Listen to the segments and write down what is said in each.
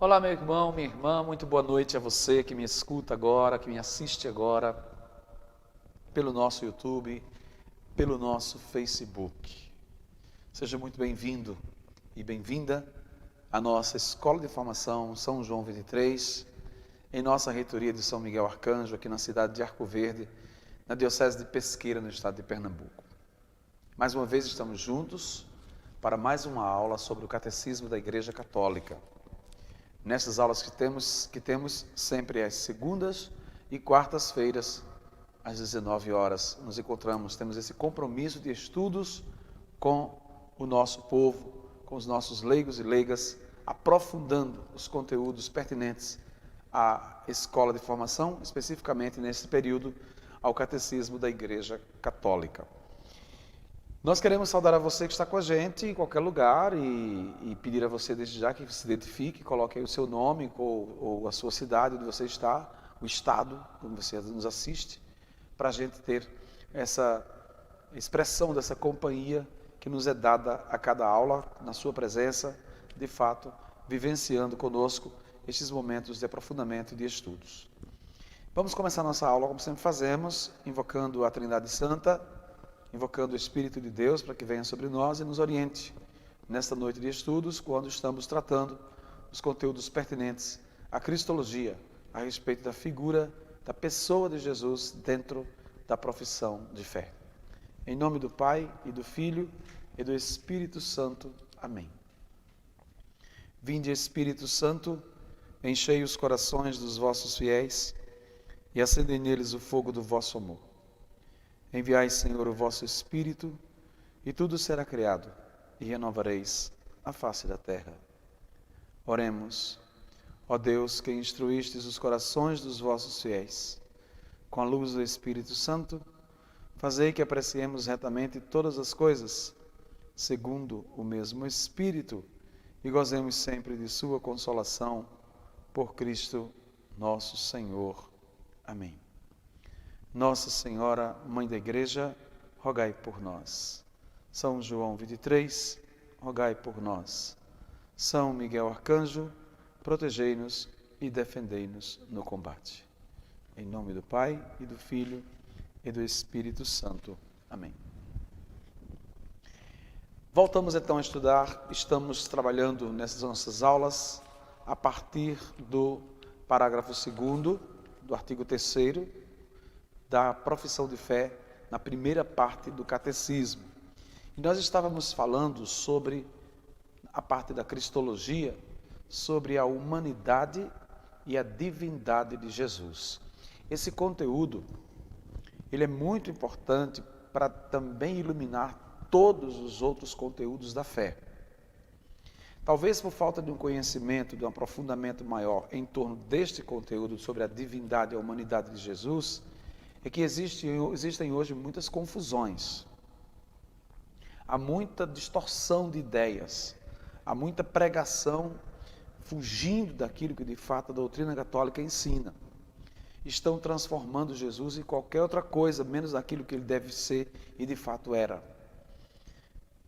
Olá, meu irmão, minha irmã, muito boa noite a você que me escuta agora, que me assiste agora pelo nosso YouTube, pelo nosso Facebook. Seja muito bem-vindo e bem-vinda à nossa Escola de Formação São João 23, em nossa reitoria de São Miguel Arcanjo, aqui na cidade de Arco Verde, na Diocese de Pesqueira, no estado de Pernambuco. Mais uma vez estamos juntos para mais uma aula sobre o Catecismo da Igreja Católica. Nessas aulas que temos sempre às segundas e quartas-feiras, às 19 horas, nos encontramos, temos esse compromisso de estudos com o nosso povo, com os nossos leigos e leigas, aprofundando os conteúdos pertinentes à escola de formação, especificamente nesse período ao Catecismo da Igreja Católica. Nós queremos saudar a você que está com a gente em qualquer lugar e pedir a você desde já que se identifique, coloque aí o seu nome ou a sua cidade onde você está, o estado onde você nos assiste, para a gente ter essa expressão dessa companhia que nos é dada a cada aula, na sua presença, de fato, vivenciando conosco estes momentos de aprofundamento e de estudos. Vamos começar nossa aula, como sempre fazemos, invocando a Trindade Santa, invocando o Espírito de Deus para que venha sobre nós e nos oriente nesta noite de estudos, quando estamos tratando os conteúdos pertinentes à Cristologia, a respeito da figura, da pessoa de Jesus dentro da profissão de fé. Em nome do Pai, e do Filho, e do Espírito Santo. Amém. Vinde, Espírito Santo, enchei os corações dos vossos fiéis e acendei neles o fogo do vosso amor. Enviai, Senhor, o vosso Espírito, e tudo será criado, e renovareis a face da terra. Oremos. Ó Deus, que instruístes os corações dos vossos fiéis, com a luz do Espírito Santo, fazei que apreciemos retamente todas as coisas, segundo o mesmo Espírito, e gozemos sempre de sua consolação, por Cristo nosso Senhor. Amém. Nossa Senhora, Mãe da Igreja, rogai por nós. São João 23, rogai por nós. São Miguel Arcanjo, protegei-nos e defendei-nos no combate. Em nome do Pai, e do Filho, e do Espírito Santo. Amém. Voltamos então a estudar, estamos trabalhando nessas nossas aulas, a partir do parágrafo 2º, do artigo 3º, da profissão de fé, na primeira parte do catecismo. E nós estávamos falando sobre a parte da cristologia, sobre a humanidade e a divindade de Jesus. Esse conteúdo, ele é muito importante para também iluminar todos os outros conteúdos da fé. Talvez por falta de um conhecimento, de um aprofundamento maior em torno deste conteúdo sobre a divindade e a humanidade de Jesus, é que existem hoje muitas confusões, há muita distorção de ideias, há muita pregação fugindo daquilo que de fato a doutrina católica ensina. Estão transformando Jesus em qualquer outra coisa, menos aquilo que ele deve ser e de fato era.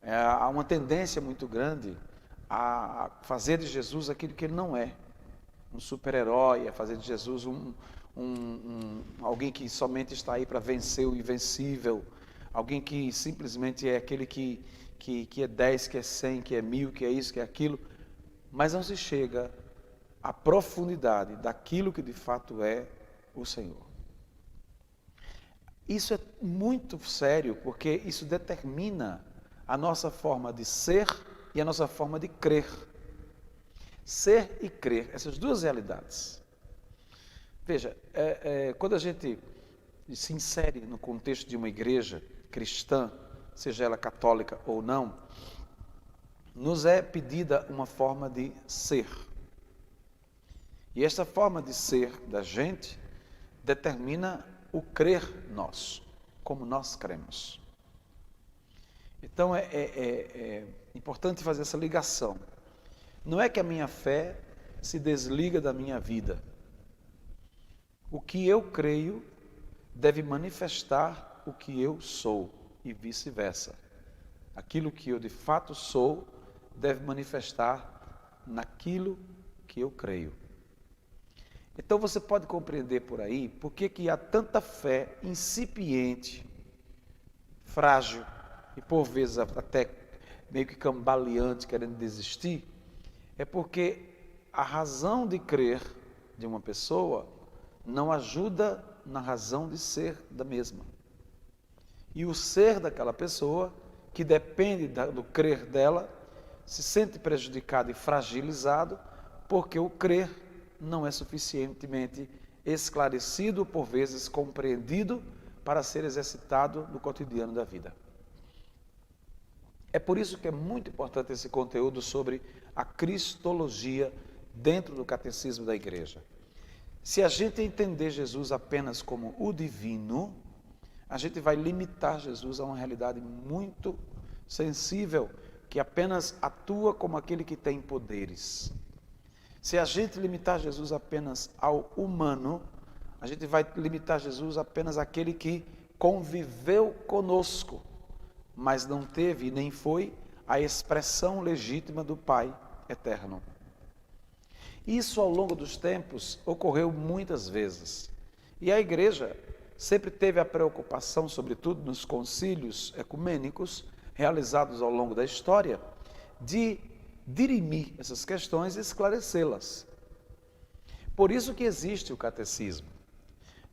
Há uma tendência muito grande a fazer de Jesus aquilo que ele não é, um super-herói, a fazer de Jesus alguém que somente está aí para vencer o invencível, alguém que simplesmente é aquele que é 10, que é 100, que é 1000, que é isso, que é aquilo, mas não se chega à profundidade daquilo que de fato é o Senhor. Isso é muito sério, porque isso determina a nossa forma de ser e a nossa forma de crer. Ser e crer, essas duas realidades. Veja, quando a gente se insere no contexto de uma igreja cristã, seja ela católica ou não, nos é pedida uma forma de ser. E esta forma de ser da gente determina o crer nosso, como nós cremos. Então é importante fazer essa ligação. Não é que a minha fé se desliga da minha vida. O que eu creio deve manifestar o que eu sou e vice-versa. Aquilo que eu de fato sou deve manifestar naquilo que eu creio. Então você pode compreender por aí por que há tanta fé incipiente, frágil e por vezes até meio que cambaleante, querendo desistir. É porque a razão de crer de uma pessoa não ajuda na razão de ser da mesma. E o ser daquela pessoa, que depende do crer dela, se sente prejudicado e fragilizado porque o crer não é suficientemente esclarecido, por vezes compreendido, para ser exercitado no cotidiano da vida. É por isso que é muito importante esse conteúdo sobre a cristologia dentro do catecismo da igreja. Se a gente entender Jesus apenas como o divino, a gente vai limitar Jesus a uma realidade muito sensível, que apenas atua como aquele que tem poderes. Se a gente limitar Jesus apenas ao humano, a gente vai limitar Jesus apenas àquele que conviveu conosco, mas não teve nem foi a expressão legítima do Pai eterno. Isso ao longo dos tempos ocorreu muitas vezes. E a igreja sempre teve a preocupação, sobretudo nos concílios ecumênicos realizados ao longo da história, de dirimir essas questões e esclarecê-las. Por isso que existe o catecismo.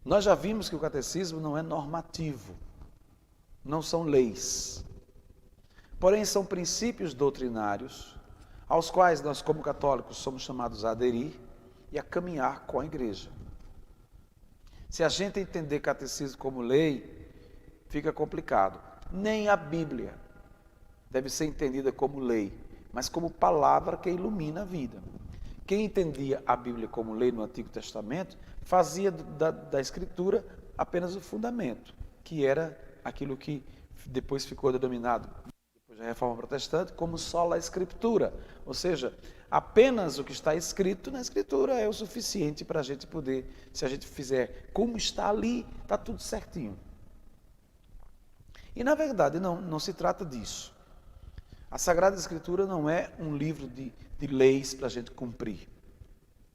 Nós já vimos que o catecismo não é normativo, não são leis. Porém, são princípios doutrinários aos quais nós, como católicos, somos chamados a aderir e a caminhar com a igreja. Se a gente entender catecismo como lei, fica complicado. Nem a Bíblia deve ser entendida como lei, mas como palavra que ilumina a vida. Quem entendia a Bíblia como lei no Antigo Testamento, fazia da Escritura apenas o fundamento, que era aquilo que depois ficou denominado, depois da Reforma Protestante, como sola Escritura. Ou seja, apenas o que está escrito na Escritura é o suficiente para a gente poder, se a gente fizer como está ali, está tudo certinho. E na verdade não se trata disso. A Sagrada Escritura não é um livro de leis para a gente cumprir.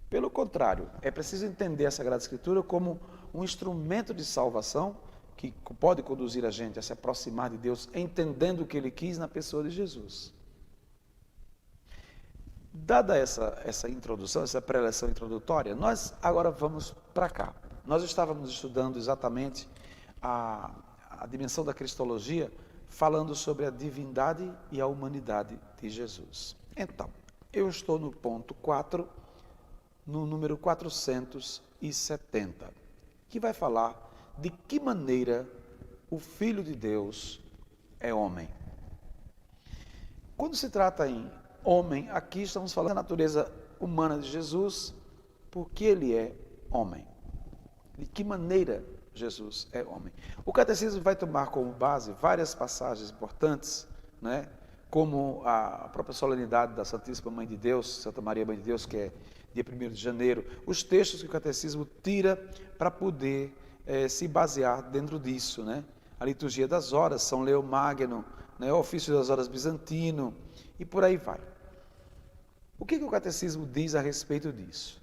Pelo contrário, é preciso entender a Sagrada Escritura como um instrumento de salvação que pode conduzir a gente a se aproximar de Deus, entendendo o que Ele quis na pessoa de Jesus. Dada essa introdução, essa preleção introdutória, nós agora vamos para cá. Nós estávamos estudando exatamente a dimensão da cristologia, falando sobre a divindade e a humanidade de Jesus. Então, eu estou no ponto 4, no número 470, que vai falar de que maneira o Filho de Deus é homem. Quando se trata em homem, aqui estamos falando da natureza humana de Jesus, porque ele é homem. De que maneira Jesus é homem. O catecismo vai tomar como base várias passagens importantes, né? Como a própria solenidade da Santíssima Mãe de Deus, Santa Maria Mãe de Deus, que é dia 1º de janeiro, os textos que o catecismo tira para poder se basear dentro disso, né? A liturgia das horas, São Leão Magno, né? O ofício das horas bizantino, e por aí vai. O que o catecismo diz a respeito disso?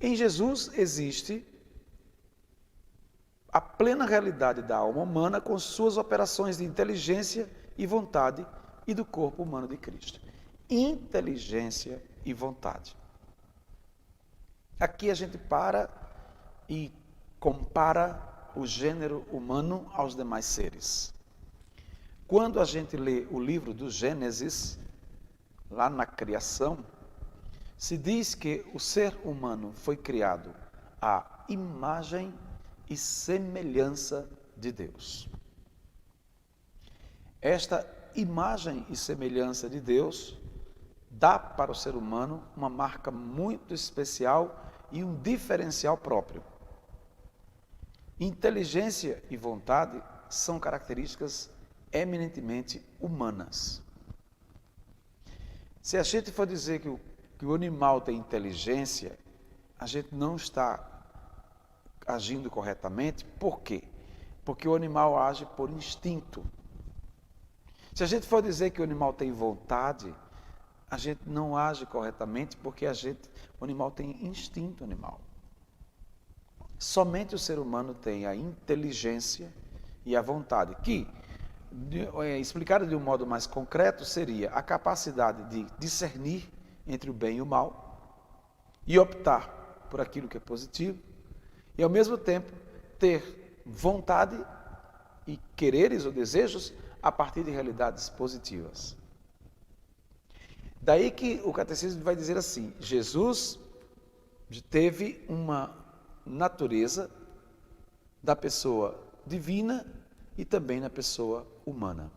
Em Jesus existe a plena realidade da alma humana com suas operações de inteligência e vontade e do corpo humano de Cristo. Inteligência e vontade. Aqui a gente para e compara o gênero humano aos demais seres. Quando a gente lê o livro do Gênesis, lá na criação, se diz que o ser humano foi criado à imagem e semelhança de Deus. Esta imagem e semelhança de Deus dá para o ser humano uma marca muito especial e um diferencial próprio. Inteligência e vontade são características eminentemente humanas. Se a gente for dizer que o animal tem inteligência, a gente não está agindo corretamente. Por quê? Porque o animal age por instinto. Se a gente for dizer que o animal tem vontade, a gente não age corretamente porque o animal tem instinto animal. Somente o ser humano tem a inteligência e a vontade, que, explicado de um modo mais concreto, seria a capacidade de discernir entre o bem e o mal e optar por aquilo que é positivo e, ao mesmo tempo, ter vontade e quereres ou desejos a partir de realidades positivas. Daí que o catecismo vai dizer assim: Jesus teve uma natureza da pessoa divina e também na pessoa humana.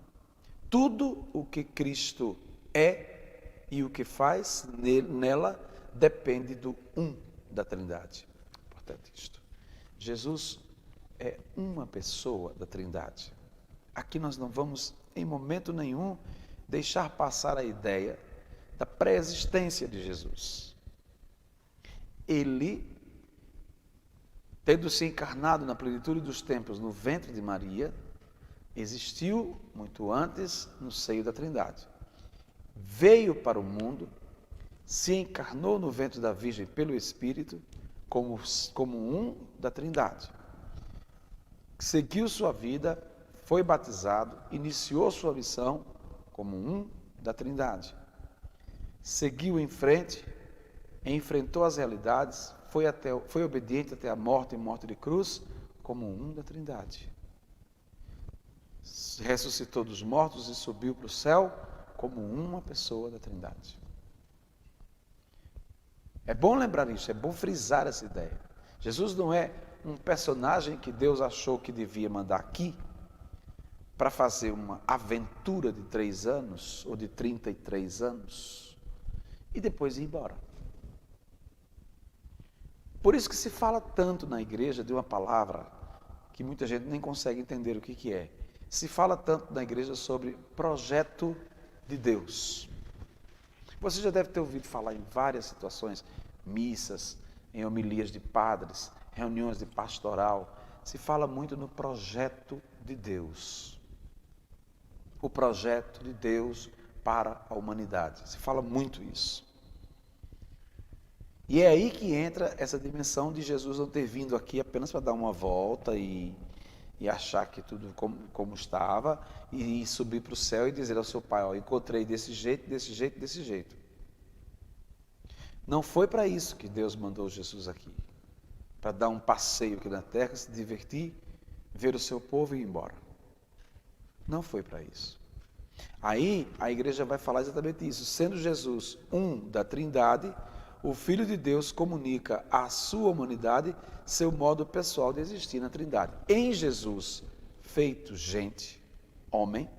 Tudo o que Cristo é e o que faz nela depende do da Trindade. Importante isto. Jesus é uma pessoa da Trindade. Aqui nós não vamos, em momento nenhum, deixar passar a ideia da pré-existência de Jesus. Ele, tendo se encarnado na plenitude dos tempos no ventre de Maria, existiu muito antes no seio da Trindade. Veio para o mundo, se encarnou no ventre da Virgem pelo Espírito, como um da Trindade. Seguiu sua vida, foi batizado, iniciou sua missão como um da Trindade. Seguiu em frente, enfrentou as realidades, foi obediente até a morte e morte de cruz, como um da Trindade. Ressuscitou dos mortos e subiu para o céu, como uma pessoa da Trindade. É bom lembrar isso, é bom frisar essa ideia. Jesus não é um personagem que Deus achou que devia mandar aqui para fazer uma aventura de 3 anos ou de 33 anos e depois ir embora. Por isso que se fala tanto na igreja de uma palavra que muita gente nem consegue entender o que é. Se fala tanto na igreja sobre projeto de Deus. Você já deve ter ouvido falar em várias situações, missas, em homilias de padres, reuniões de pastoral. Se fala muito no projeto de Deus. O projeto de Deus para a humanidade. Se fala muito isso. E é aí que entra essa dimensão de Jesus não ter vindo aqui apenas para dar uma volta e achar que tudo como estava, e subir para o céu e dizer ao seu pai: ó, encontrei desse jeito, desse jeito, desse jeito. Não foi para isso que Deus mandou Jesus aqui. Para dar um passeio aqui na terra, se divertir, ver o seu povo e ir embora. Não foi para isso. Aí a igreja vai falar exatamente isso. Sendo Jesus um da Trindade, o Filho de Deus comunica à sua humanidade seu modo pessoal de existir na Trindade. Em Jesus, feito gente, homem,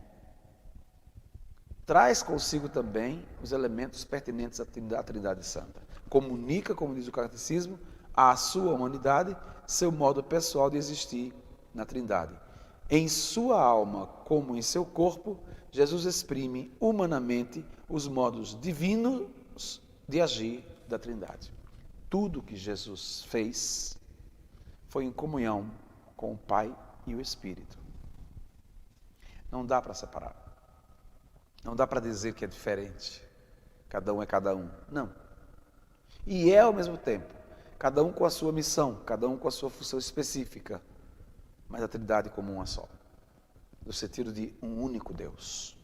traz consigo também os elementos pertinentes à Trindade Santa. Comunica, como diz o Catecismo, à sua humanidade seu modo pessoal de existir na Trindade. Em sua alma, como em seu corpo, Jesus exprime humanamente os modos divinos de agir da Trindade. Tudo que Jesus fez foi em comunhão com o Pai e o Espírito. Não dá para separar. Não dá para dizer que é diferente. Cada um é cada um. Não. E é ao mesmo tempo. Cada um com a sua missão, cada um com a sua função específica. Mas a Trindade como uma só. No sentido de um único Deus.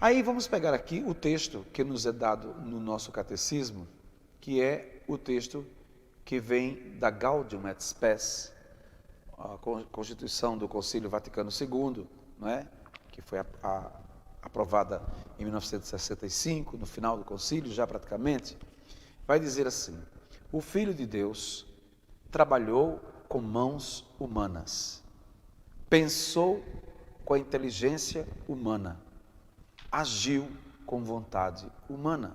Aí vamos pegar aqui o texto que nos é dado no nosso catecismo, que é o texto que vem da Gaudium et Spes, a Constituição do Concílio Vaticano II, não é? Que foi aprovada em 1965, no final do concílio, já praticamente, vai dizer assim: o Filho de Deus trabalhou com mãos humanas, pensou com a inteligência humana, agiu com vontade humana,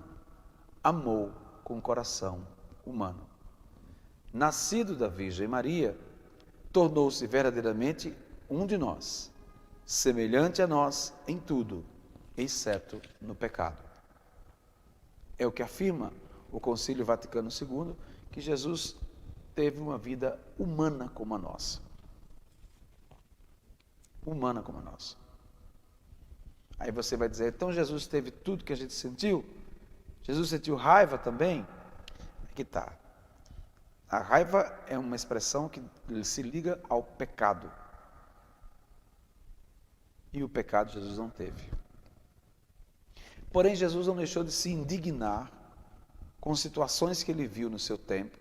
amou com coração humano. Nascido da Virgem Maria, tornou-se verdadeiramente um de nós, semelhante a nós em tudo, exceto no pecado. É o que afirma o Concílio Vaticano II, que Jesus teve uma vida humana como a nossa. Humana como a nossa. Aí você vai dizer, então Jesus teve tudo que a gente sentiu? Jesus sentiu raiva também? Aqui está. A raiva é uma expressão que se liga ao pecado. E o pecado Jesus não teve. Porém, Jesus não deixou de se indignar com situações que ele viu no seu tempo.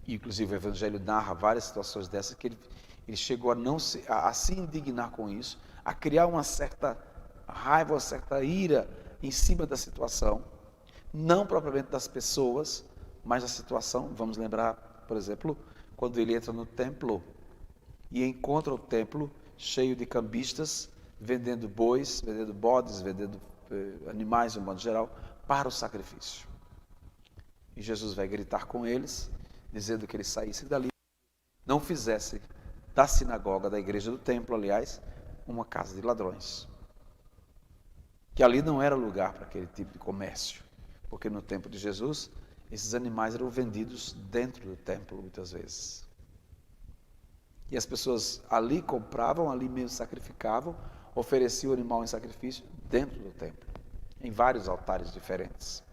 E, inclusive, o Evangelho narra várias situações dessas, que ele chegou a se indignar com isso, a criar uma certa raiva, uma certa ira em cima da situação, não propriamente das pessoas, mas da situação. Vamos lembrar, por exemplo, quando ele entra no templo e encontra o templo cheio de cambistas, vendendo bois, vendendo bodes, vendendo animais, de um modo geral, para o sacrifício. E Jesus vai gritar com eles, dizendo que eles saíssem dali, não fizessem da sinagoga, da igreja do templo, aliás, uma casa de ladrões. Que ali não era lugar para aquele tipo de comércio, porque no tempo de Jesus, esses animais eram vendidos dentro do templo, muitas vezes. E as pessoas ali compravam, ali mesmo sacrificavam, ofereciam o animal em sacrifício dentro do templo, em vários altares diferentes.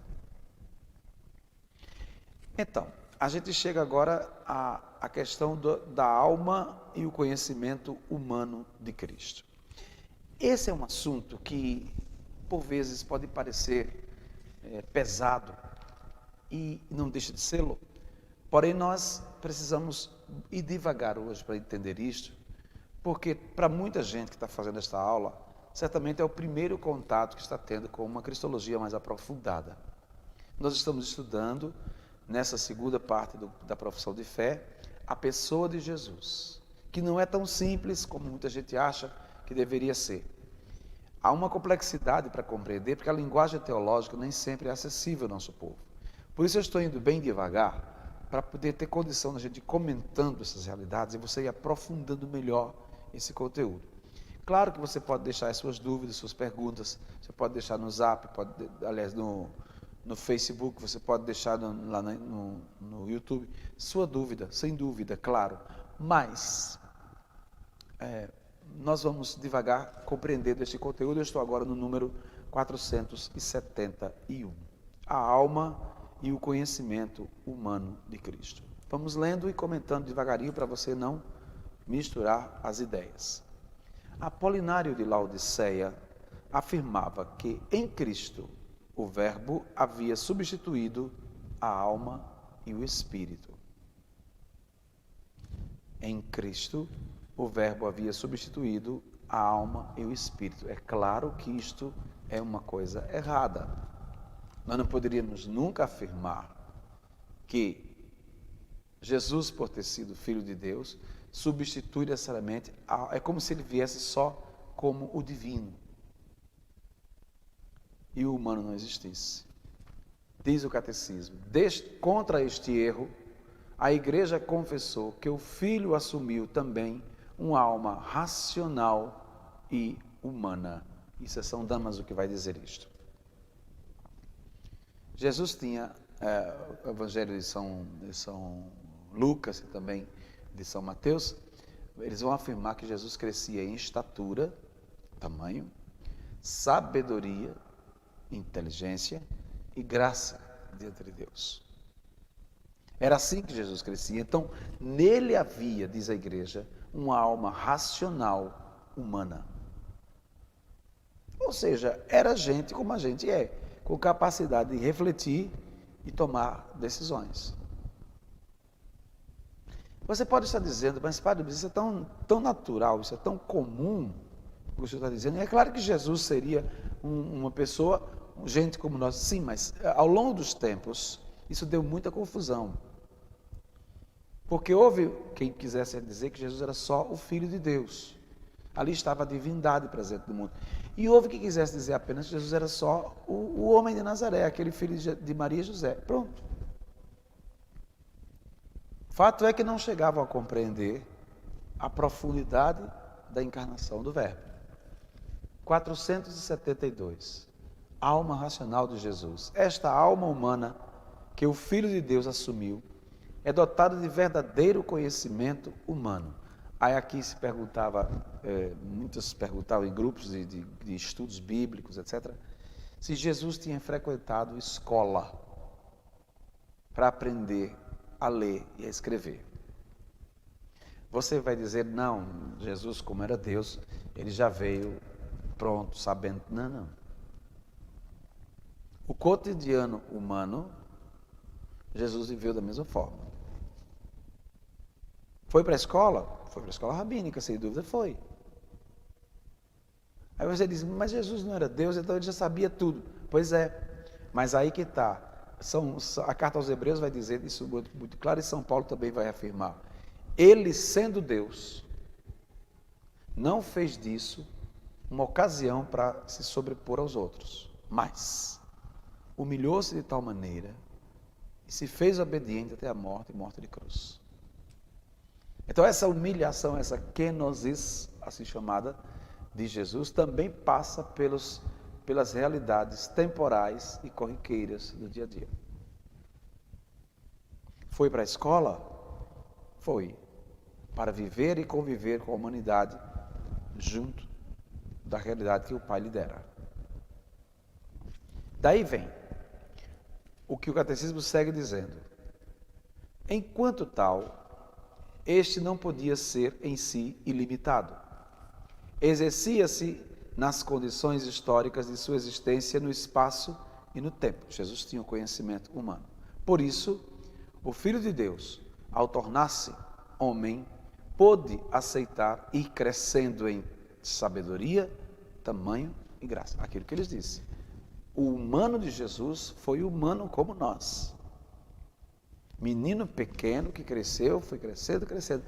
Então, a gente chega agora à questão da alma e o conhecimento humano de Cristo. Esse é um assunto que, por vezes, pode parecer pesado e não deixa de ser, porém nós precisamos ir devagar hoje para entender isto, porque para muita gente que está fazendo esta aula, certamente é o primeiro contato que está tendo com uma cristologia mais aprofundada. Nós estamos estudando, nessa segunda parte da profissão de fé, a pessoa de Jesus, que não é tão simples como muita gente acha que deveria ser. Há uma complexidade para compreender, porque a linguagem teológica nem sempre é acessível ao nosso povo. Por isso eu estou indo bem devagar, para poder ter condição da gente ir comentando essas realidades e você ir aprofundando melhor esse conteúdo. Claro que você pode deixar as suas dúvidas, suas perguntas, você pode deixar no Zap, aliás, no Facebook, você pode deixar lá no YouTube, sua dúvida, sem dúvida, claro. Mas nós vamos devagar compreendendo este conteúdo. Eu estou agora no número 471. A alma e o conhecimento humano de Cristo. Vamos lendo e comentando devagarinho para você não misturar as ideias. Apolinário de Laodiceia afirmava que em Cristo o Verbo havia substituído a alma e o Espírito. Em Cristo, o Verbo havia substituído a alma e o Espírito. É claro que isto é uma coisa errada. Nós não poderíamos nunca afirmar que Jesus, por ter sido Filho de Deus, substitui necessariamente, é como se ele viesse só como o divino e o humano não existisse. Diz o catecismo, contra este erro, a Igreja confessou que o Filho assumiu também uma alma racional e humana. Isso é São Damaso que vai dizer isto. Jesus tinha, o Evangelho de São Lucas e também de São Mateus, eles vão afirmar que Jesus crescia em estatura, tamanho, sabedoria, inteligência e graça diante de Deus. Era assim que Jesus crescia. Então, nele havia, diz a Igreja, uma alma racional humana. Ou seja, era gente como a gente é, com capacidade de refletir e tomar decisões. Você pode estar dizendo, mas Padre, isso é tão natural, isso é tão comum, o que você está dizendo. E é claro que Jesus seria uma pessoa, gente como nós, sim, mas ao longo dos tempos, isso deu muita confusão. Porque houve quem quisesse dizer que Jesus era só o Filho de Deus. Ali estava a divindade presente no mundo. E houve quem quisesse dizer apenas que Jesus era só o homem de Nazaré, aquele filho de Maria e José. Pronto. Fato é que não chegavam a compreender a profundidade da encarnação do Verbo. 472. Alma racional de Jesus. Esta alma humana que o Filho de Deus assumiu é dotada de verdadeiro conhecimento humano. Aí aqui se perguntava, muitos perguntavam em grupos de estudos bíblicos, etc., se Jesus tinha frequentado escola para aprender a ler e a escrever. Você vai dizer, não, Jesus, como era Deus, ele já veio pronto, sabendo. Não, não. O cotidiano humano, Jesus viveu da mesma forma. Foi para a escola? Foi para a escola rabínica, sem dúvida foi. Aí você diz, mas Jesus não era Deus, então ele já sabia tudo. Pois é, mas aí que está. A carta aos Hebreus vai dizer isso muito claro, e São Paulo também vai afirmar. Ele, sendo Deus, não fez disso uma ocasião para se sobrepor aos outros, mas humilhou-se de tal maneira e se fez obediente até a morte e morte de cruz. Então essa humilhação, essa kenosis, assim chamada, de Jesus, também passa pelas realidades temporais e corriqueiras do dia a dia. Foi para a escola? Foi. Para viver e conviver com a humanidade junto da realidade que o Pai lhe dera. Daí vem o que o catecismo segue dizendo. Enquanto tal, este não podia ser em si ilimitado. Exercia-se nas condições históricas de sua existência no espaço e no tempo. Jesus tinha o conhecimento humano. Por isso, o Filho de Deus, ao tornar-se homem, pôde aceitar ir crescendo em sabedoria, tamanho e graça. Aquilo que eles disse. O humano de Jesus foi humano como nós. Menino pequeno que cresceu, foi crescendo, crescendo.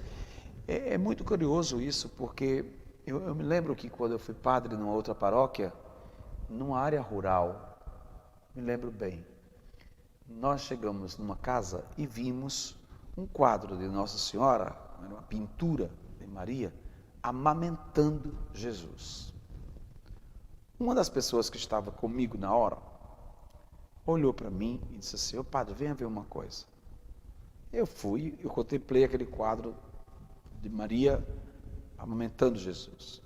É muito curioso isso, porque eu me lembro que quando eu fui padre numa outra paróquia, numa área rural, me lembro bem, nós chegamos numa casa e vimos um quadro de Nossa Senhora, uma pintura de Maria, amamentando Jesus. Uma das pessoas que estava comigo na hora, olhou para mim e disse assim, ô padre, venha ver uma coisa. Eu fui, eu contemplei aquele quadro de Maria amamentando Jesus.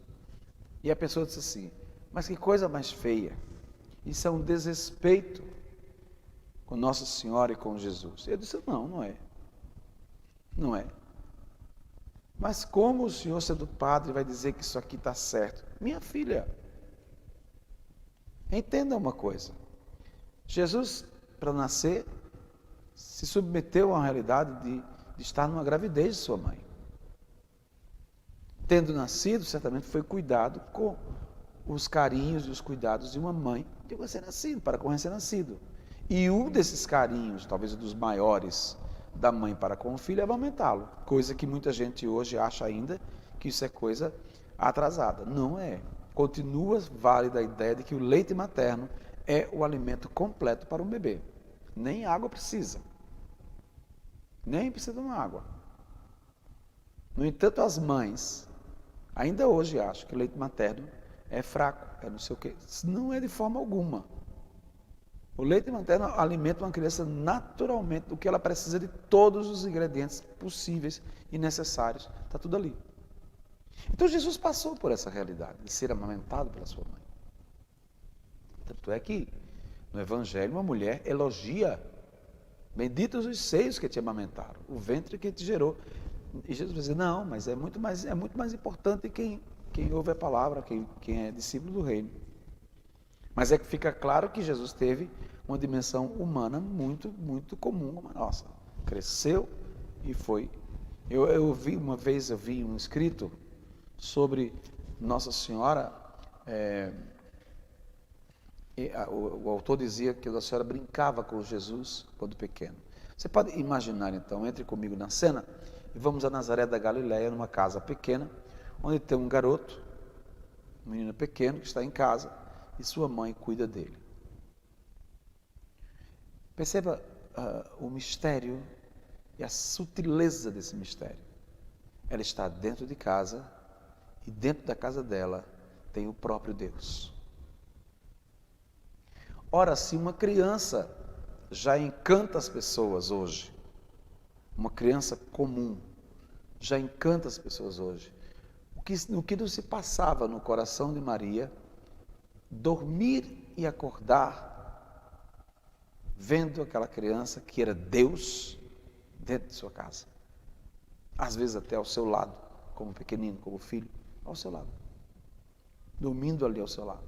E a pessoa disse assim, mas que coisa mais feia, isso é um desrespeito com Nossa Senhora e com Jesus. Eu disse, não, não é. Não é. Mas como o senhor, sendo padre, vai dizer que isso aqui está certo? Minha filha, entenda uma coisa. Jesus, para nascer, se submeteu a uma realidade de estar numa gravidez de sua mãe. Tendo nascido, certamente foi cuidado com os carinhos e os cuidados de uma mãe de recém-nascido, para com o recém-nascido. E um desses carinhos, talvez um dos maiores da mãe para com o filho, é amamentá-lo. Coisa que muita gente hoje acha ainda que isso é coisa atrasada. Não é. Continua válida a ideia de que o leite materno é o alimento completo para um bebê. Nem água precisa. Nem precisa tomar água. No entanto, as mães ainda hoje acham que o leite materno é fraco, é não sei o quê. Não é de forma alguma. O leite materno alimenta uma criança naturalmente do que ela precisa de todos os ingredientes possíveis e necessários. Está tudo ali. Então Jesus passou por essa realidade de ser amamentado pela sua mãe. Tanto é que no Evangelho uma mulher elogia, benditos os seios que te amamentaram, o ventre que te gerou. E Jesus vai dizer, não, mas é muito mais importante quem ouve a palavra, quem é discípulo do reino. Mas é que fica claro que Jesus teve uma dimensão humana muito, muito comum como a nossa. Cresceu e foi. Uma vez eu vi um escrito sobre Nossa Senhora, o autor dizia que Nossa Senhora brincava com Jesus quando pequeno. Você pode imaginar então, entre comigo na cena, e vamos a Nazaré da Galileia, numa casa pequena, onde tem um garoto, um menino pequeno que está em casa, e sua mãe cuida dele. Perceba o mistério e a sutileza desse mistério. Ela está dentro de casa e dentro da casa dela tem o próprio Deus. Ora, se uma criança já encanta as pessoas hoje, uma criança comum, já encanta as pessoas hoje. O que não se passava no coração de Maria, dormir e acordar, vendo aquela criança que era Deus dentro de sua casa. Às vezes até ao seu lado, como pequenino, como filho, ao seu lado. Dormindo ali ao seu lado.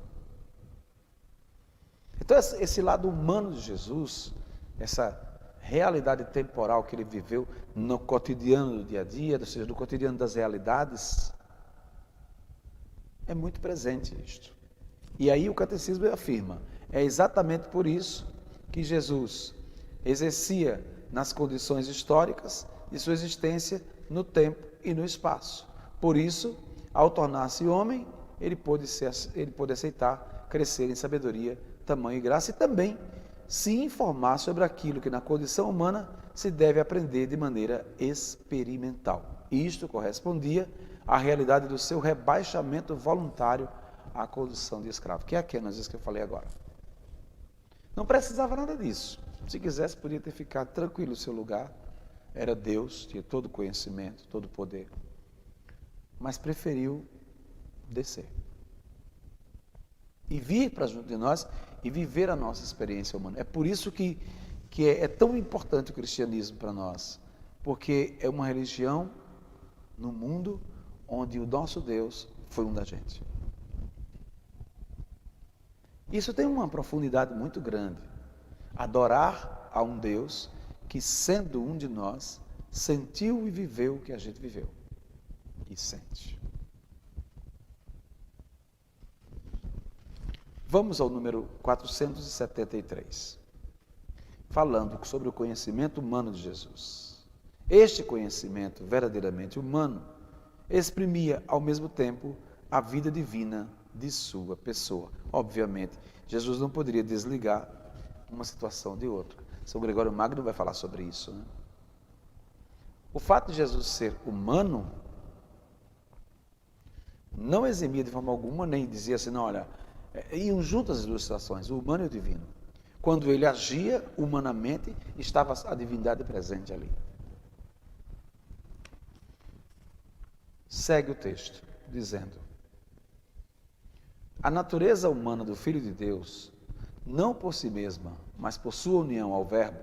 Então esse lado humano de Jesus, essa realidade temporal que ele viveu no cotidiano do dia a dia, ou seja, no cotidiano das realidades, é muito presente isto. E aí o catecismo afirma, é exatamente por isso que Jesus exercia nas condições históricas de sua existência no tempo e no espaço. Por isso, ao tornar-se homem, ele pôde aceitar crescer em sabedoria, tamanho e graça e também se informar sobre aquilo que na condição humana se deve aprender de maneira experimental. Isto correspondia à realidade do seu rebaixamento voluntário à condição de escravo, que é apenas isso que eu falei agora. Não precisava nada disso. Se quisesse, podia ter ficado tranquilo no seu lugar. Era Deus, tinha todo o conhecimento, todo o poder. Mas preferiu descer. E vir para junto de nós e viver a nossa experiência humana. É por isso que é tão importante o cristianismo para nós. Porque é uma religião no mundo onde o nosso Deus foi um da gente. Isso tem uma profundidade muito grande. Adorar a um Deus que, sendo um de nós, sentiu e viveu o que a gente viveu. E sente. Vamos ao número 473. Falando sobre o conhecimento humano de Jesus. Este conhecimento verdadeiramente humano exprimia ao mesmo tempo a vida divina de sua pessoa. Obviamente, Jesus não poderia desligar uma situação de outra. São Gregório Magno vai falar sobre isso, né? O fato de Jesus ser humano não eximia de forma alguma, nem dizia assim, não, olha, iam juntas as duas situações, o humano e o divino. Quando ele agia humanamente, estava a divindade presente ali. Segue o texto, dizendo: a natureza humana do Filho de Deus, não por si mesma, mas por sua união ao Verbo,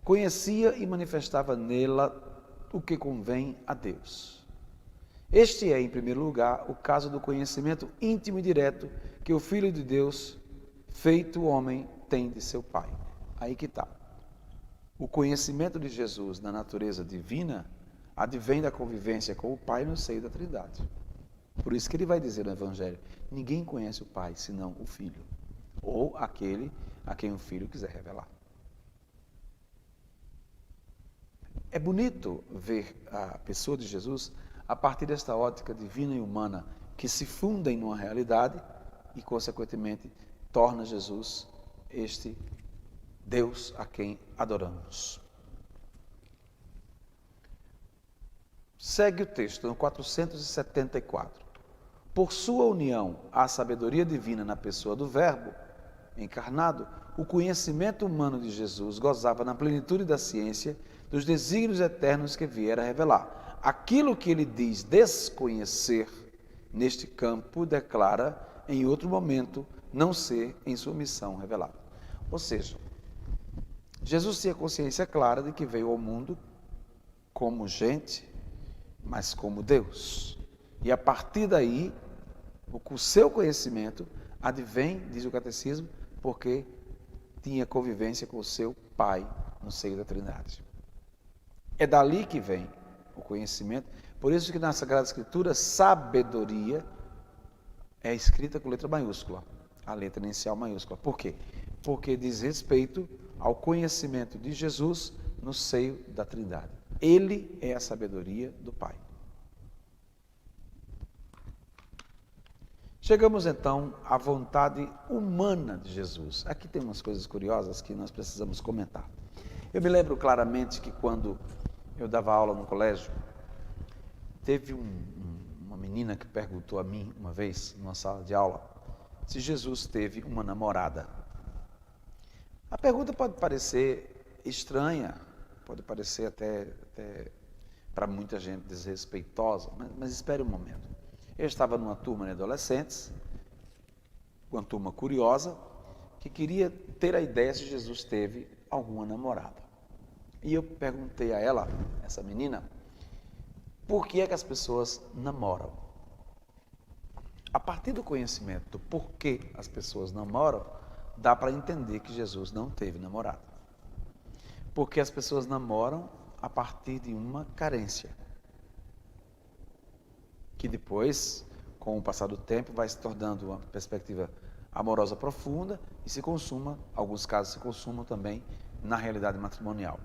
conhecia e manifestava nela o que convém a Deus. Este é, em primeiro lugar, o caso do conhecimento íntimo e direto que o Filho de Deus, feito homem, tem de seu Pai. Aí que está. O conhecimento de Jesus na natureza divina advém da convivência com o Pai no seio da Trindade. Por isso que ele vai dizer no Evangelho, ninguém conhece o Pai senão o Filho, ou aquele a quem o Filho quiser revelar. É bonito ver a pessoa de Jesus a partir desta ótica divina e humana que se fundem numa realidade e, consequentemente, torna Jesus este Deus a quem adoramos. Segue o texto, no 474. Por sua união à sabedoria divina na pessoa do Verbo encarnado, o conhecimento humano de Jesus gozava na plenitude da ciência dos desígnios eternos que viera a revelar. Aquilo que ele diz desconhecer neste campo, declara em outro momento não ser em sua missão revelada. Ou seja, Jesus tinha consciência clara de que veio ao mundo como gente, mas como Deus. E a partir daí, o seu conhecimento advém, diz o catecismo, porque tinha convivência com o seu Pai no seio da Trindade. É dali que vem o conhecimento. Por isso que na Sagrada Escritura, sabedoria é escrita com letra maiúscula, a letra inicial maiúscula. Por quê? Porque diz respeito ao conhecimento de Jesus no seio da Trindade. Ele é a sabedoria do Pai. Chegamos então à vontade humana de Jesus. Aqui tem umas coisas curiosas que nós precisamos comentar. Eu me lembro claramente que quando eu dava aula no colégio, teve uma menina que perguntou a mim uma vez, numa sala de aula, se Jesus teve uma namorada. A pergunta pode parecer estranha, pode parecer até para muita gente desrespeitosa, mas espere um momento. Eu estava numa turma de adolescentes, uma turma curiosa, que queria ter a ideia se Jesus teve alguma namorada. E eu perguntei a ela, essa menina, por que é que as pessoas namoram? A partir do conhecimento do porquê as pessoas namoram, dá para entender que Jesus não teve namorada. Porque as pessoas namoram a partir de uma carência, que depois, com o passar do tempo, vai se tornando uma perspectiva amorosa profunda e se consuma, alguns casos se consumam também na realidade matrimonial.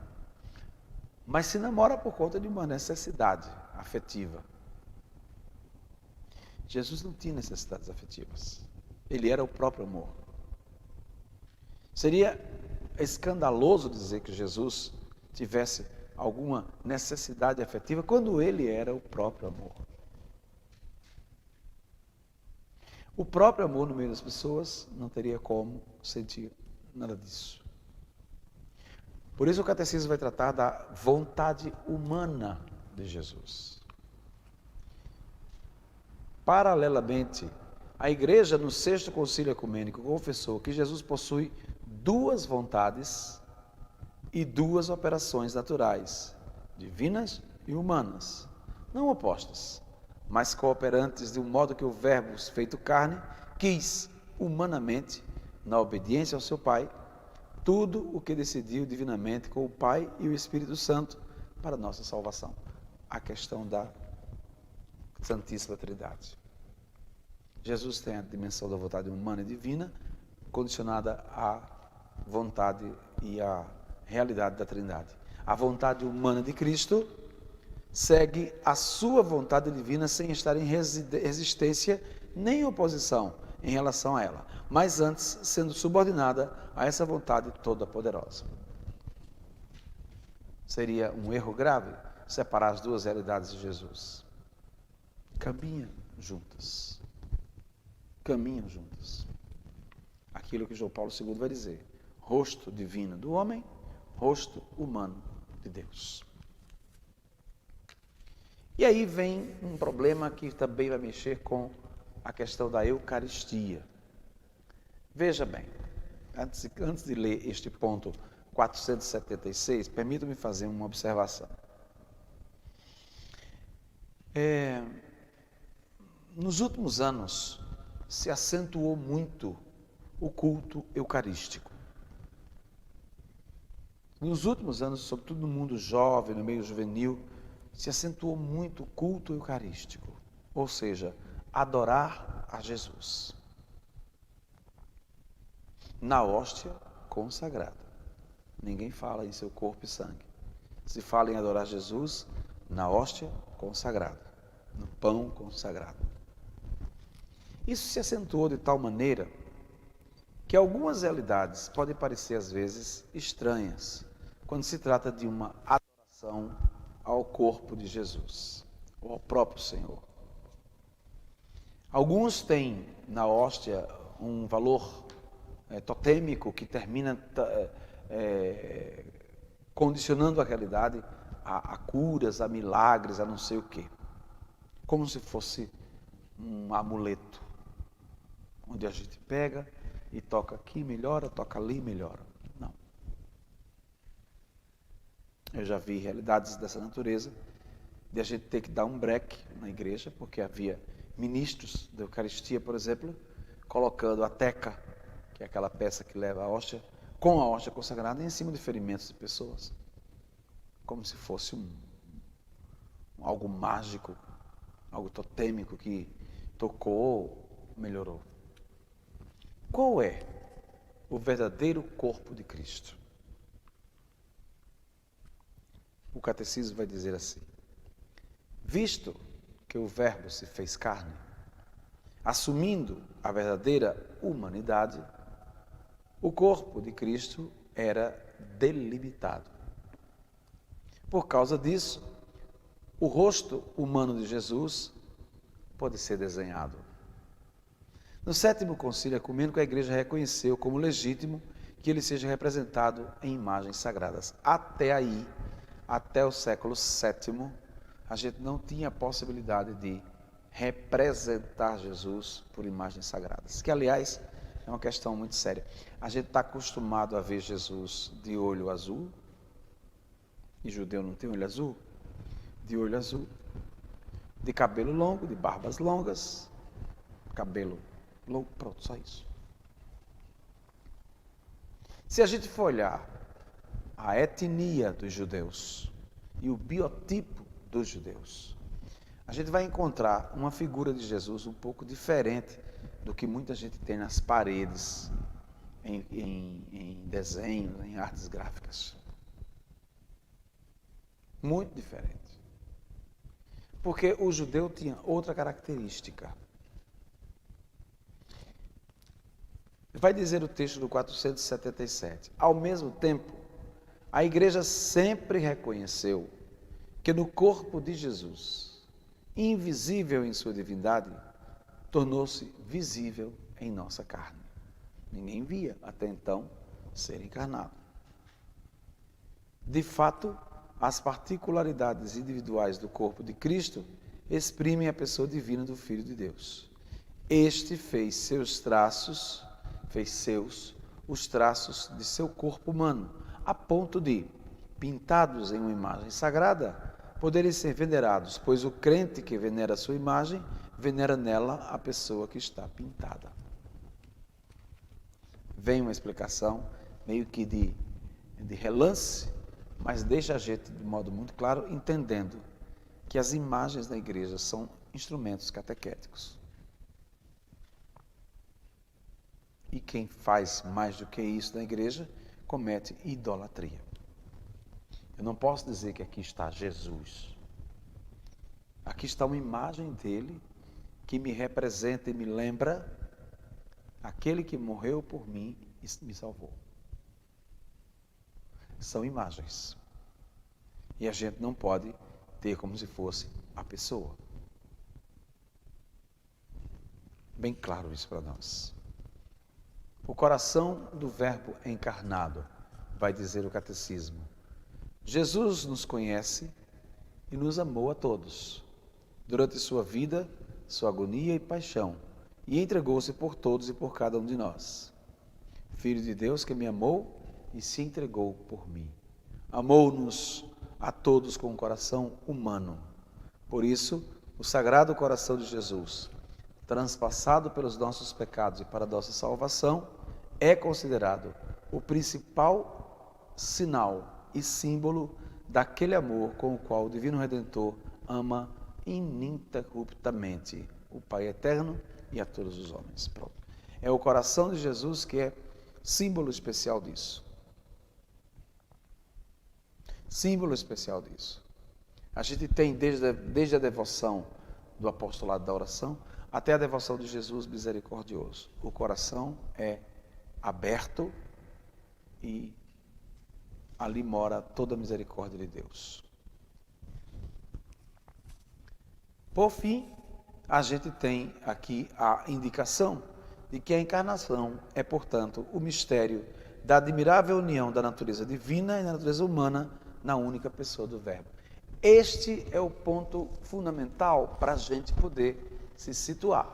Mas se namora por conta de uma necessidade afetiva. Jesus não tinha necessidades afetivas. Ele era o próprio amor. Seria escandaloso dizer que Jesus tivesse alguma necessidade afetiva quando ele era o próprio amor. O próprio amor no meio das pessoas não teria como sentir nada disso. Por isso o catecismo vai tratar da vontade humana de Jesus. Paralelamente, a Igreja, no Sexto Concílio Ecumênico, confessou que Jesus possui duas vontades e duas operações naturais, divinas e humanas, não opostas, mas cooperantes de um modo que o Verbo feito carne quis, humanamente, na obediência ao seu Pai, tudo o que decidiu divinamente com o Pai e o Espírito Santo para a nossa salvação. A questão da Santíssima Trindade. Jesus tem a dimensão da vontade humana e divina, condicionada à vontade e à realidade da Trindade. A vontade humana de Cristo segue a sua vontade divina sem estar em resistência nem oposição em relação a ela, mas antes sendo subordinada a essa vontade toda poderosa. Seria um erro grave separar as duas realidades de Jesus. Caminham juntas. Caminham juntas. Aquilo que João Paulo II vai dizer: rosto divino do homem, rosto humano de Deus. E aí vem um problema que também vai mexer com a questão da Eucaristia. Veja bem, antes de ler este ponto 476, permita-me fazer uma observação. Nos últimos anos, se acentuou muito o culto eucarístico. Nos últimos anos, sobretudo no mundo jovem, no meio juvenil, se acentuou muito o culto eucarístico, ou seja, adorar a Jesus. Na hóstia consagrada. Ninguém fala em seu corpo e sangue. Se fala em adorar Jesus na hóstia consagrada, no pão consagrado. Isso se acentuou de tal maneira que algumas realidades podem parecer às vezes estranhas quando se trata de uma adoração ao corpo de Jesus, ou ao próprio Senhor. Alguns têm na hóstia um valor totêmico que termina condicionando a realidade a curas, a milagres, a não sei o quê. Como se fosse um amuleto, onde a gente pega e toca aqui, melhora, toca ali, melhora. Não. Eu já vi realidades dessa natureza, de a gente ter que dar um break na igreja, porque havia ministros da Eucaristia, por exemplo, colocando a teca, que é aquela peça que leva a hóstia, com a hóstia consagrada em cima de ferimentos de pessoas, como se fosse algo mágico, algo totêmico que tocou, melhorou. Qual é o verdadeiro corpo de Cristo? O catecismo vai dizer assim: visto que o Verbo se fez carne, assumindo a verdadeira humanidade, o corpo de Cristo era delimitado. Por causa disso, o rosto humano de Jesus pode ser desenhado. No sétimo concílio ecumênico, a Igreja reconheceu como legítimo que ele seja representado em imagens sagradas. Até aí, até o século VII, a gente não tinha a possibilidade de representar Jesus por imagens sagradas. Que, aliás, é uma questão muito séria. A gente está acostumado a ver Jesus de olho azul, e judeu não tem olho azul, de olho azul, de cabelo longo, de barbas longas, cabelo longo, pronto, só isso. Se a gente for olhar a etnia dos judeus e o biotipo dos judeus, a gente vai encontrar uma figura de Jesus um pouco diferente do que muita gente tem nas paredes, em desenhos, em artes gráficas. Muito diferente. Porque o judeu tinha outra característica. Vai dizer o texto do 477. Ao mesmo tempo, a igreja sempre reconheceu que no corpo de Jesus, invisível em sua divindade, tornou-se visível em nossa carne. Ninguém via até então ser encarnado. De fato, as particularidades individuais do corpo de Cristo exprimem a pessoa divina do Filho de Deus. Este fez seus os traços de seu corpo humano, a ponto de, pintados em uma imagem sagrada, poderem ser venerados, pois o crente que venera a sua imagem, venera nela a pessoa que está pintada. Vem uma explicação meio que de relance, mas deixa a gente, de modo muito claro, entendendo que as imagens da igreja são instrumentos catequéticos. E quem faz mais do que isso na igreja, comete idolatria. Eu não posso dizer que aqui está Jesus. Aqui está uma imagem dele que me representa e me lembra aquele que morreu por mim e me salvou. São imagens. E a gente não pode ter como se fosse a pessoa. Bem claro isso para nós. O coração do Verbo encarnado, vai dizer o catecismo. Jesus nos conhece e nos amou a todos, durante sua vida, sua agonia e paixão, e entregou-se por todos e por cada um de nós. Filho de Deus que me amou e se entregou por mim. Amou-nos a todos com um coração humano. Por isso, o Sagrado Coração de Jesus, transpassado pelos nossos pecados e para a nossa salvação, é considerado o principal sinal e símbolo daquele amor com o qual o Divino Redentor ama ininterruptamente o Pai Eterno e a todos os homens. Pronto. É o coração de Jesus que é símbolo especial disso. Símbolo especial disso. A gente tem desde a devoção do apostolado da oração até a devoção de Jesus misericordioso. O coração é aberto e ali mora toda a misericórdia de Deus. Por fim, a gente tem aqui a indicação de que a encarnação é, portanto, o mistério da admirável união da natureza divina e da natureza humana na única pessoa do Verbo. Este é o ponto fundamental para a gente poder se situar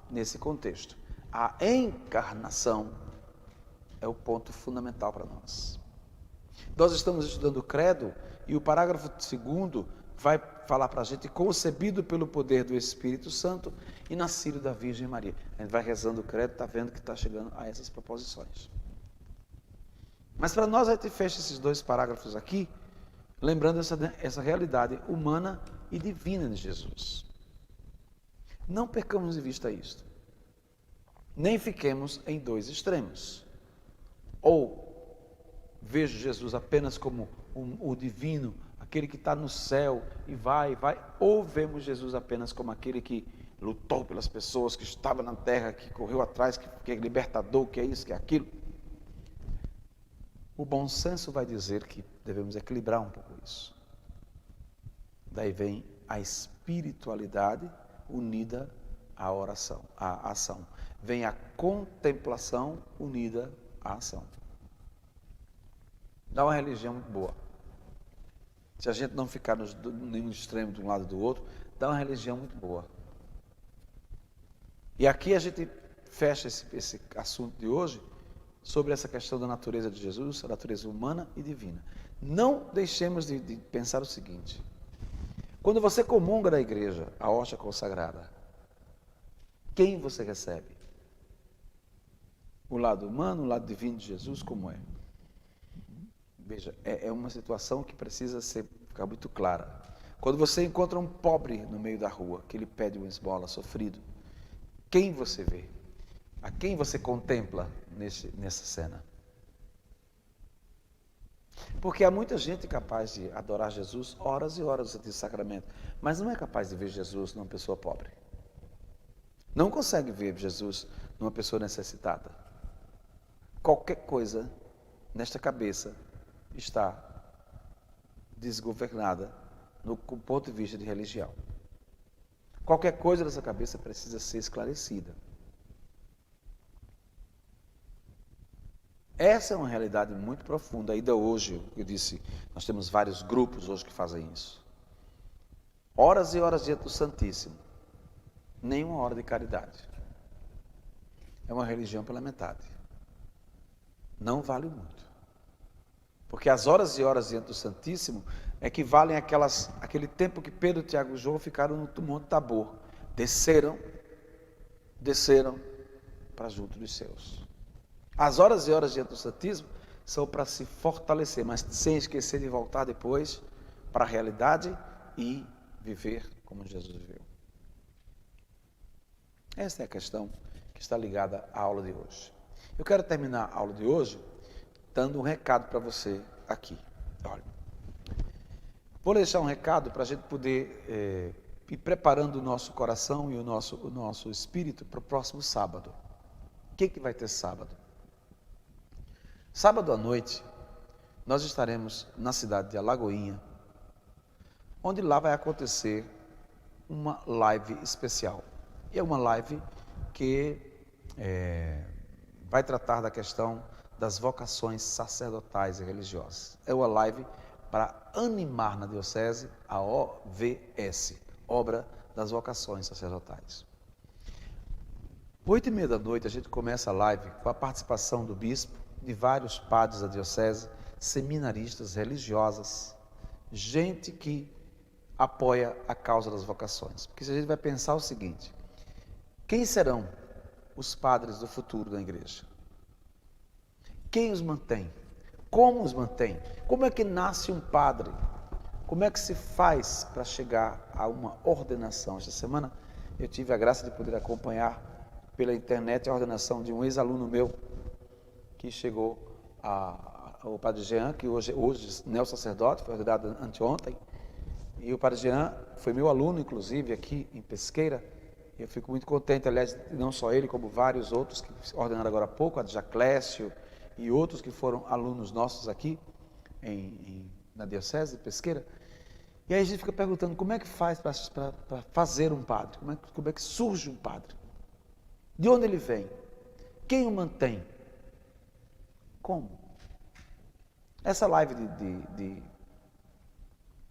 nesse contexto. A encarnação é o ponto fundamental para nós. Nós estamos estudando o credo e o parágrafo 2º vai falar para a gente concebido pelo poder do Espírito Santo e nascido da Virgem Maria. A gente vai rezando o credo, está vendo que está chegando a essas proposições. Mas para nós a gente fecha esses 2 parágrafos aqui, lembrando essa realidade humana e divina de Jesus. Não percamos de vista isto. Nem fiquemos em 2 extremos. Ou vejo Jesus apenas como o divino, aquele que está no céu e vai, ou vemos Jesus apenas como aquele que lutou pelas pessoas, que estava na terra, que correu atrás, que é libertador, que é isso, que é aquilo. O bom senso vai dizer que devemos equilibrar um pouco isso. Daí vem a espiritualidade unida à oração, à ação. Vem a contemplação unida à ação. Dá uma religião muito boa. se a gente não ficar nenhum extremo de um lado e do outro, dá uma religião muito boa. E aqui a gente fecha esse assunto de hoje sobre essa questão da natureza de Jesus, a natureza humana e divina. Não deixemos de pensar o seguinte: quando você comunga na igreja, a hóstia consagrada, quem você recebe? O lado humano, o lado divino de Jesus, como é? Veja, é uma situação que precisa ficar muito clara. Quando você encontra um pobre no meio da rua, que ele pede uma esmola, sofrido, quem você vê? A quem você contempla nessa cena? Porque há muita gente capaz de adorar Jesus horas e horas no Santíssimo Sacramento, mas não é capaz de ver Jesus numa pessoa pobre. Não consegue ver Jesus numa pessoa necessitada. Qualquer coisa nesta cabeça está desgovernada do ponto de vista de religião. Qualquer coisa dessa cabeça precisa ser esclarecida. Essa é uma realidade muito profunda. Ainda hoje, eu disse, nós temos vários grupos hoje que fazem isso. Horas e horas diante do Santíssimo. Nenhuma hora de caridade. É uma religião pela metade. Não vale muito. Porque as horas e horas diante do Santíssimo equivalem àquele tempo que Pedro, Tiago e João ficaram no Monte Tabor. Desceram para junto dos céus. As horas e horas diante do Santíssimo são para se fortalecer, mas sem esquecer de voltar depois para a realidade e viver como Jesus viveu. Essa é a questão que está ligada à aula de hoje. Eu quero terminar a aula de hoje dando um recado para você aqui. Olha, vou deixar um recado para a gente poder ir preparando o nosso coração e o nosso espírito para o próximo sábado. O que vai ter sábado? Sábado à noite, nós estaremos na cidade de Alagoinha, onde lá vai acontecer uma live especial. E é uma live que vai tratar da questão das vocações sacerdotais e religiosas. É uma live para animar na diocese a OVS, Obra das Vocações Sacerdotais. 8h30 da noite a gente começa a live com a participação do bispo, de vários padres da diocese, seminaristas, religiosas, gente que apoia a causa das vocações. Porque se a gente vai pensar o seguinte: quem serão os padres do futuro da igreja? Quem os mantém? Como os mantém? Como é que nasce um padre? Como é que se faz para chegar a uma ordenação? Esta semana eu tive a graça de poder acompanhar pela internet a ordenação de um ex-aluno meu, que chegou ao padre Jean, que hoje neo-sacerdote, foi ordenado anteontem. E o padre Jean foi meu aluno, inclusive, aqui em Pesqueira. Eu fico muito contente, aliás, não só ele, como vários outros que ordenaram agora há pouco, a Jaclécio e outros que foram alunos nossos aqui na Diocese de Pesqueira. E aí a gente fica perguntando como é que faz para fazer um padre, como é que surge um padre, de onde ele vem, quem o mantém, como? Essa live de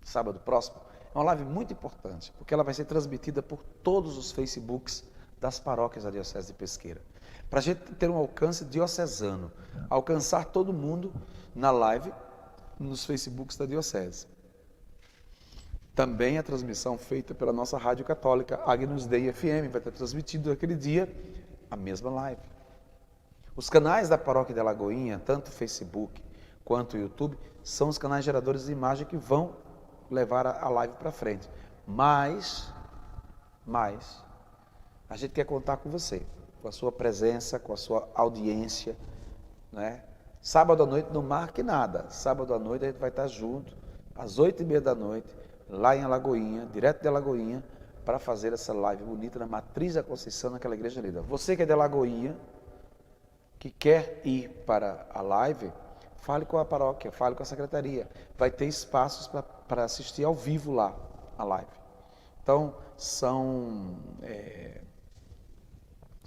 sábado próximo é uma live muito importante, porque ela vai ser transmitida por todos os Facebooks das paróquias da Diocese de Pesqueira, para a gente ter um alcance diocesano, alcançar todo mundo na live, nos Facebooks da Diocese. Também a transmissão feita pela nossa rádio católica, Agnus Dei FM, vai ter transmitido naquele dia a mesma live. Os canais da paróquia de Alagoinha, tanto o Facebook quanto o YouTube, são os canais geradores de imagem que vão levar a live para frente. Mas, a gente quer contar com você, com a sua presença, com a sua audiência, né? Sábado à noite não marque nada. Sábado à noite a gente vai estar junto, às 8h30 da noite, lá em Alagoinha, direto de Alagoinha, para fazer essa live bonita na Matriz da Conceição, naquela igreja linda. Você que é de Alagoinha, que quer ir para a live, fale com a paróquia, fale com a secretaria. Vai ter espaços para assistir ao vivo lá a live. Então, se não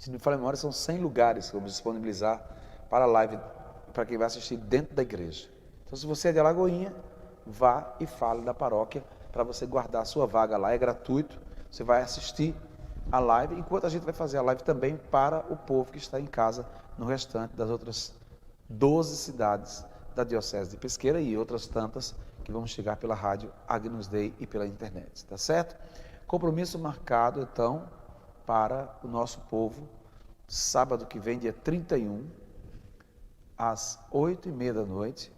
me falha a memória, são 100 lugares que vamos disponibilizar para a live, para quem vai assistir dentro da igreja. Então, se você é de Alagoinha, vá e fale da paróquia para você guardar a sua vaga lá. É gratuito, você vai assistir a live, enquanto a gente vai fazer a live também para o povo que está em casa no restante das outras 12 cidades da Diocese de Pesqueira e outras tantas que vão chegar pela rádio Agnus Dei e pela internet, tá certo? Compromisso marcado, então, para o nosso povo, sábado que vem, dia 31, às 8h30 da noite,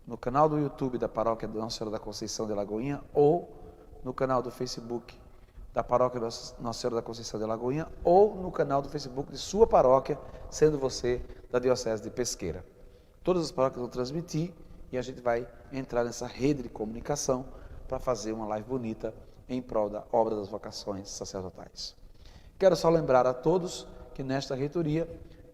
no canal do YouTube da Paróquia Nossa Senhora da Conceição de Lagoinha ou no canal do Facebook da Paróquia Nossa Senhora da Conceição de Lagoinha ou no canal do Facebook de sua paróquia, sendo você da Diocese de Pesqueira. Todas as paróquias vão transmitir e a gente vai entrar nessa rede de comunicação para fazer uma live bonita em prol da obra das vocações sacerdotais. Quero só lembrar a todos que nesta reitoria,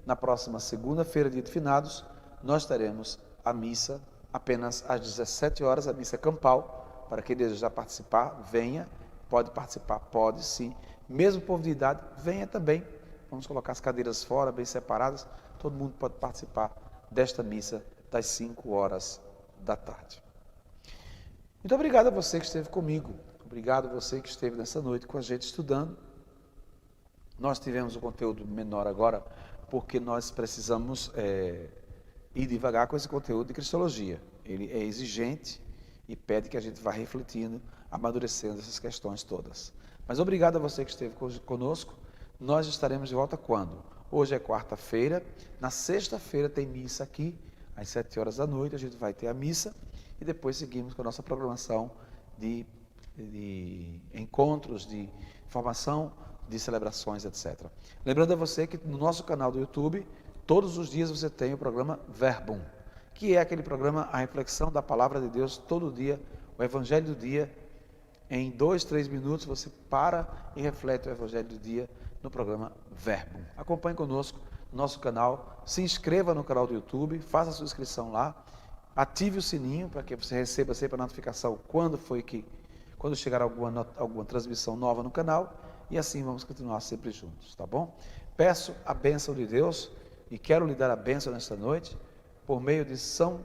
na próxima segunda-feira, dia de finados, nós teremos a missa apenas às 17 horas, a missa campal. Para quem desejar participar, venha. Pode participar, pode sim. Mesmo povo de idade, venha também. Vamos colocar as cadeiras fora, bem separadas. Todo mundo pode participar desta missa das 5 horas da tarde. Muito obrigado a você que esteve comigo. Obrigado a você que esteve nessa noite com a gente estudando. Nós tivemos um conteúdo menor agora, porque nós precisamos ir devagar com esse conteúdo de Cristologia. Ele é exigente e pede que a gente vá refletindo, amadurecendo essas questões todas. Mas obrigado a você que esteve conosco. Nós estaremos de volta quando? Hoje é quarta-feira, na sexta-feira tem missa aqui, às 7 horas da noite, a gente vai ter a missa e depois seguimos com a nossa programação de encontros, de formação, de celebrações, etc. Lembrando a você que no nosso canal do YouTube, todos os dias você tem o programa Verbum, que é aquele programa, a reflexão da Palavra de Deus, todo dia, o Evangelho do dia, em 2, 3 minutos você para e reflete o Evangelho do dia no programa Verbum. Acompanhe conosco no nosso canal, se inscreva no canal do YouTube, faça a sua inscrição lá, ative o sininho para que você receba sempre a notificação quando chegar alguma transmissão nova no canal, e assim vamos continuar sempre juntos, tá bom? Peço a bênção de Deus e quero lhe dar a bênção nesta noite por meio de São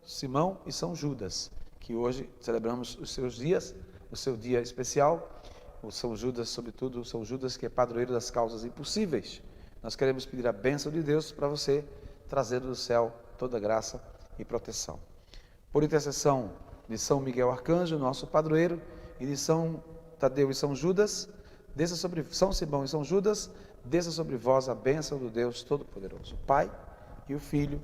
Simão e São Judas, que hoje celebramos os seus dias, o seu dia especial, o São Judas, sobretudo, o São Judas que é padroeiro das causas impossíveis. Nós queremos pedir a bênção de Deus para você, trazendo do céu toda graça e proteção. Por intercessão de São Miguel Arcanjo, nosso padroeiro, e de São Tadeu e São Judas, desça sobre São Simão e São Judas, desça sobre vós a bênção do Deus Todo-Poderoso, o Pai e o Filho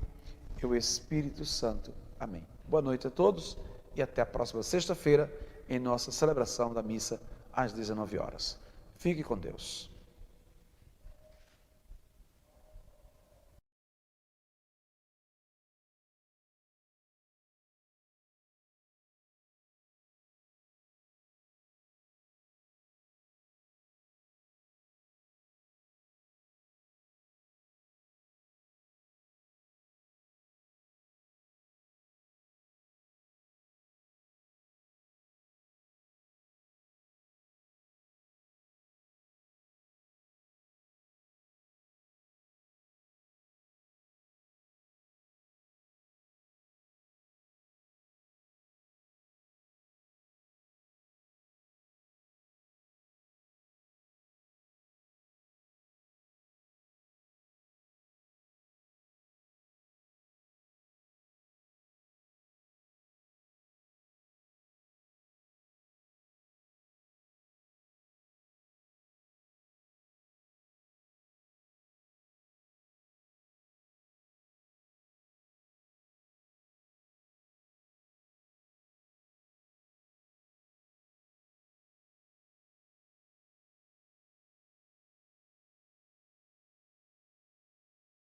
e o Espírito Santo. Amém. Boa noite a todos e até a próxima sexta-feira em nossa celebração da missa às 19 horas. Fique com Deus.